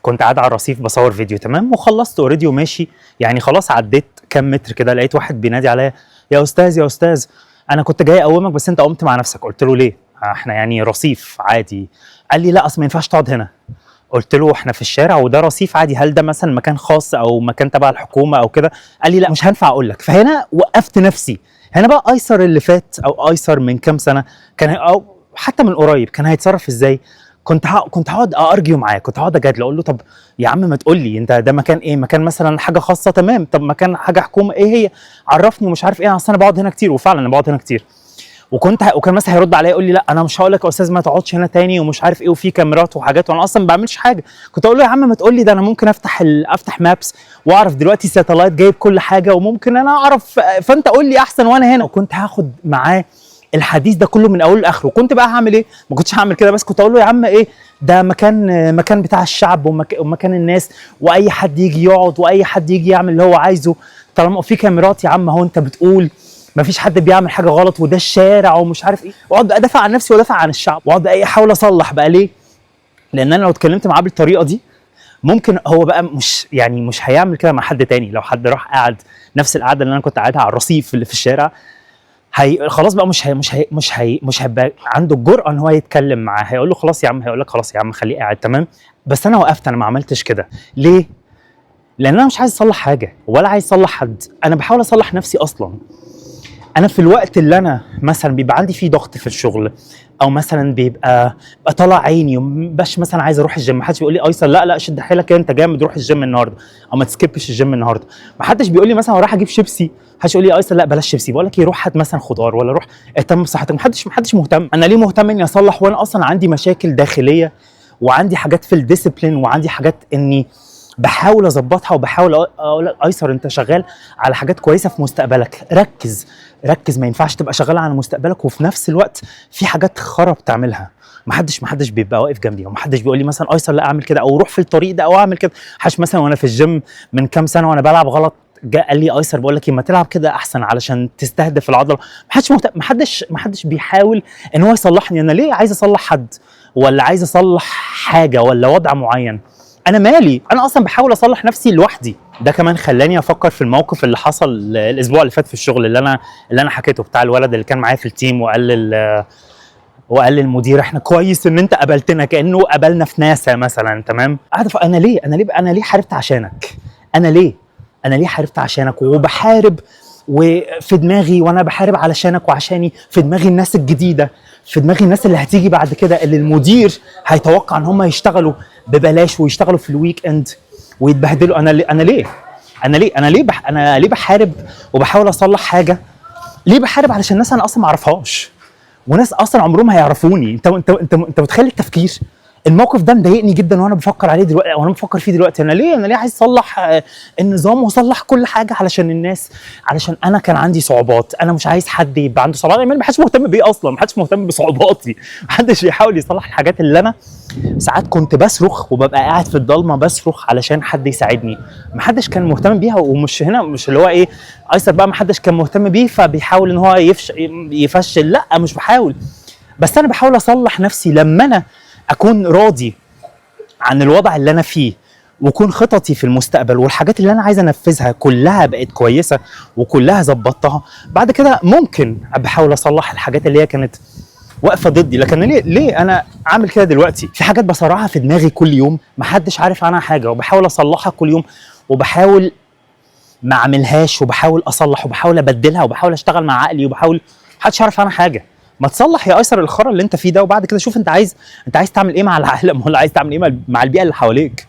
كنت قاعد على الرصيف بصور فيديو تمام، وخلصت اوريدي وماشي، يعني خلاص عديت كام متر كده، لقيت واحد بينادي عليا: يا استاذ يا استاذ، انا كنت جاي اقومك بس انت قمت مع نفسك. قلت له ليه؟ احنا يعني رصيف عادي. قال لي لا اصل ما ينفعش تقعد هنا. قلت له احنا في الشارع وده رصيف عادي، هل ده مثلا مكان خاص او مكان تبع الحكومه او كده؟ قال لي لا مش هينفع اقول لك. فهنا وقفت نفسي. هنا بقى ايسر اللي فات او ايسر من كام سنه كان او حتى من قريب كان هيتصرف ازاي؟ كنت هقعد ارجيو معاه، كنت هقعد اجادل اقول له طب يا عم ما تقول لي انت ده مكان ايه؟ مكان مثلا حاجه خاصه تمام، طب مكان حاجه حكومه ايه هي؟ عرفني ومش عارف ايه، اصل انا بقعد هنا كتير، وفعلا انا بقعد هنا كتير. وكان مثلا هيرد عليا يقول لي لا انا مش هقول لك يا استاذ ما تقعدش هنا تاني ومش عارف ايه، وفي كاميرات وحاجات وانا اصلا ما بعملش حاجه. كنت اقول له يا عم ما تقول لي، ده انا ممكن افتح مابس واعرف دلوقتي ساتلايت جايب كل حاجه وممكن انا اعرف، فانت قول لي احسن وانا هنا. وكنت هاخد معاه الحديث ده كله من اوله لاخره. كنت بقى هعمل ايه؟ ما كنتش هعمل كده، بس كنت اقول له يا عم ايه ده مكان بتاع الشعب ومكان الناس، واي حد يجي يقعد واي حد يجي يعمل اللي هو عايزه طالما في كاميرات. يا عم هو انت بتقول ما فيش حد بيعمل حاجه غلط وده الشارع ومش عارف ايه، واقعد بقى ادافع عن نفسي وادافع عن الشعب، واقعد بقى احاول اصلح بقى. ليه؟ لان انا لو اتكلمت معاه بالطريقه دي ممكن هو بقى مش هيعمل كده مع حد تاني. لو حد راح قاعد نفس القعده اللي انا كنت قاعدها على الرصيف اللي في الشارع، خلاص بقى مش هيبقى عنده الجرأه ان هو يتكلم معاه. هيقول له خلاص يا عم، هيقول لك خلاص يا عم خليه قاعد تمام. بس انا وقفت، انا ما عملتش كده. ليه؟ لان انا مش عايز اصلح حاجه ولا عايز اصلح حد، انا بحاول اصلح نفسي اصلا. انا في الوقت اللي انا مثلا بيبقى عندي فيه ضغط في الشغل، او مثلا بيبقى طالع عيني ومبقاش مثلا عايز اروح الجيم، محدش بيقول لي ايسر لا شد حيلك انت جامد روح الجيم النهارده، او ما تسكيبش الجيم النهارده. محدش بيقول لي مثلا رايح اجيب شيبسي، محدش يقول لي ايسر لا بلاش شيبسي، بقول لك ايه روح هات مثلا خضار ولا روح اهتم بصحتك. محدش مهتم. انا ليه مهتم اني اصلح وانا اصلا عندي مشاكل داخليه وعندي حاجات في الديسيبلين وعندي حاجات اني بحاول اظبطها، وبحاول اقول ايسر انت شغال على حاجات كويسه في مستقبلك، ركز ما ينفعش تبقى شغال على مستقبلك وفي نفس الوقت في حاجات خرا بتعملها. محدش بيبقى واقف جنبي، ومحدش بيقول لي مثلا ايسر لا اعمل كده او روح في الطريق ده او اعمل كده. حش مثلا وانا في الجيم من كام سنه وانا بلعب غلط جاء قال لي ايسر بقول لك ما تلعب كده احسن علشان تستهدف العضله. محدش بيحاول ان هو يصلحني. انا ليه عايز اصلح حد ولا عايز اصلح حاجه ولا وضع معين؟ انا مالي؟ انا اصلا بحاول اصلح نفسي لوحدي. ده كمان خلاني افكر في الموقف اللي حصل الاسبوع اللي فات في الشغل اللي انا حكيته، بتاع الولد اللي كان معايا في التيم وقال للمدير احنا كويس ان انت قابلتنا، كانه قابلنا في ناسا مثلا تمام. انا ليه حاربت عشانك؟ انا ليه حاربت عشانك وبحارب وفي دماغي، وانا بحارب علشانك وعشاني في دماغي الناس الجديده، في دماغي الناس اللي هتيجي بعد كده اللي المدير هيتوقع ان هم يشتغلوا ببلاش ويشتغلوا في الويك اند ويتبهدلوا. انا ليه بحارب وبحاول اصلح حاجه؟ ليه بحارب؟ علشان الناس انا اصلا ما اعرفهاش، وناس اصلا عمرهم ما هيعرفوني. انت متخيل التفكير؟ الموقف ده مضايقني جدا وانا بفكر عليه دلوقتي، وانا بفكر فيه دلوقتي. انا ليه عايز اصلح النظام واصلح كل حاجه علشان الناس، علشان انا كان عندي صعوبات. انا مش عايز حد يبقى عنده صعوبات، ما حدش مهتم بيه اصلا، ما حدش مهتم بصعوباتي، ما حدش بيحاول يصلح الحاجات اللي انا ساعات كنت بصرخ وببقى قاعد في الضلمه بصرخ علشان حد يساعدني. ما حدش كان مهتم بيها. ومش هنا مش اللي هو ايه ايسر بقى ما حدش كان مهتم بيه فبيحاول ان هو يفشل، لا مش بحاول، بس انا بحاول اصلح نفسي. لما انا اكون راضي عن الوضع اللي انا فيه وكون خططي في المستقبل والحاجات اللي انا عايز انفذها كلها بقت كويسه وكلها ظبطتها، بعد كده ممكن بحاول اصلح الحاجات اللي هي كانت واقفه ضدي. لكن ليه انا اعمل كده دلوقتي؟ في حاجات بصراحه في دماغي كل يوم محدش عارف عنها حاجه، وبحاول اصلحها كل يوم، وبحاول ما اعملهاش، وبحاول اصلح وبحاول ابدلها وبحاول اشتغل مع عقلي، وبحاول محدش عارف عنها حاجه. ما تصلح يا ايسر الخرا اللي انت فيه ده، وبعد كده شوف انت عايز تعمل ايه مع العالم، ولا عايز تعمل ايه مع البيئه اللي حواليك.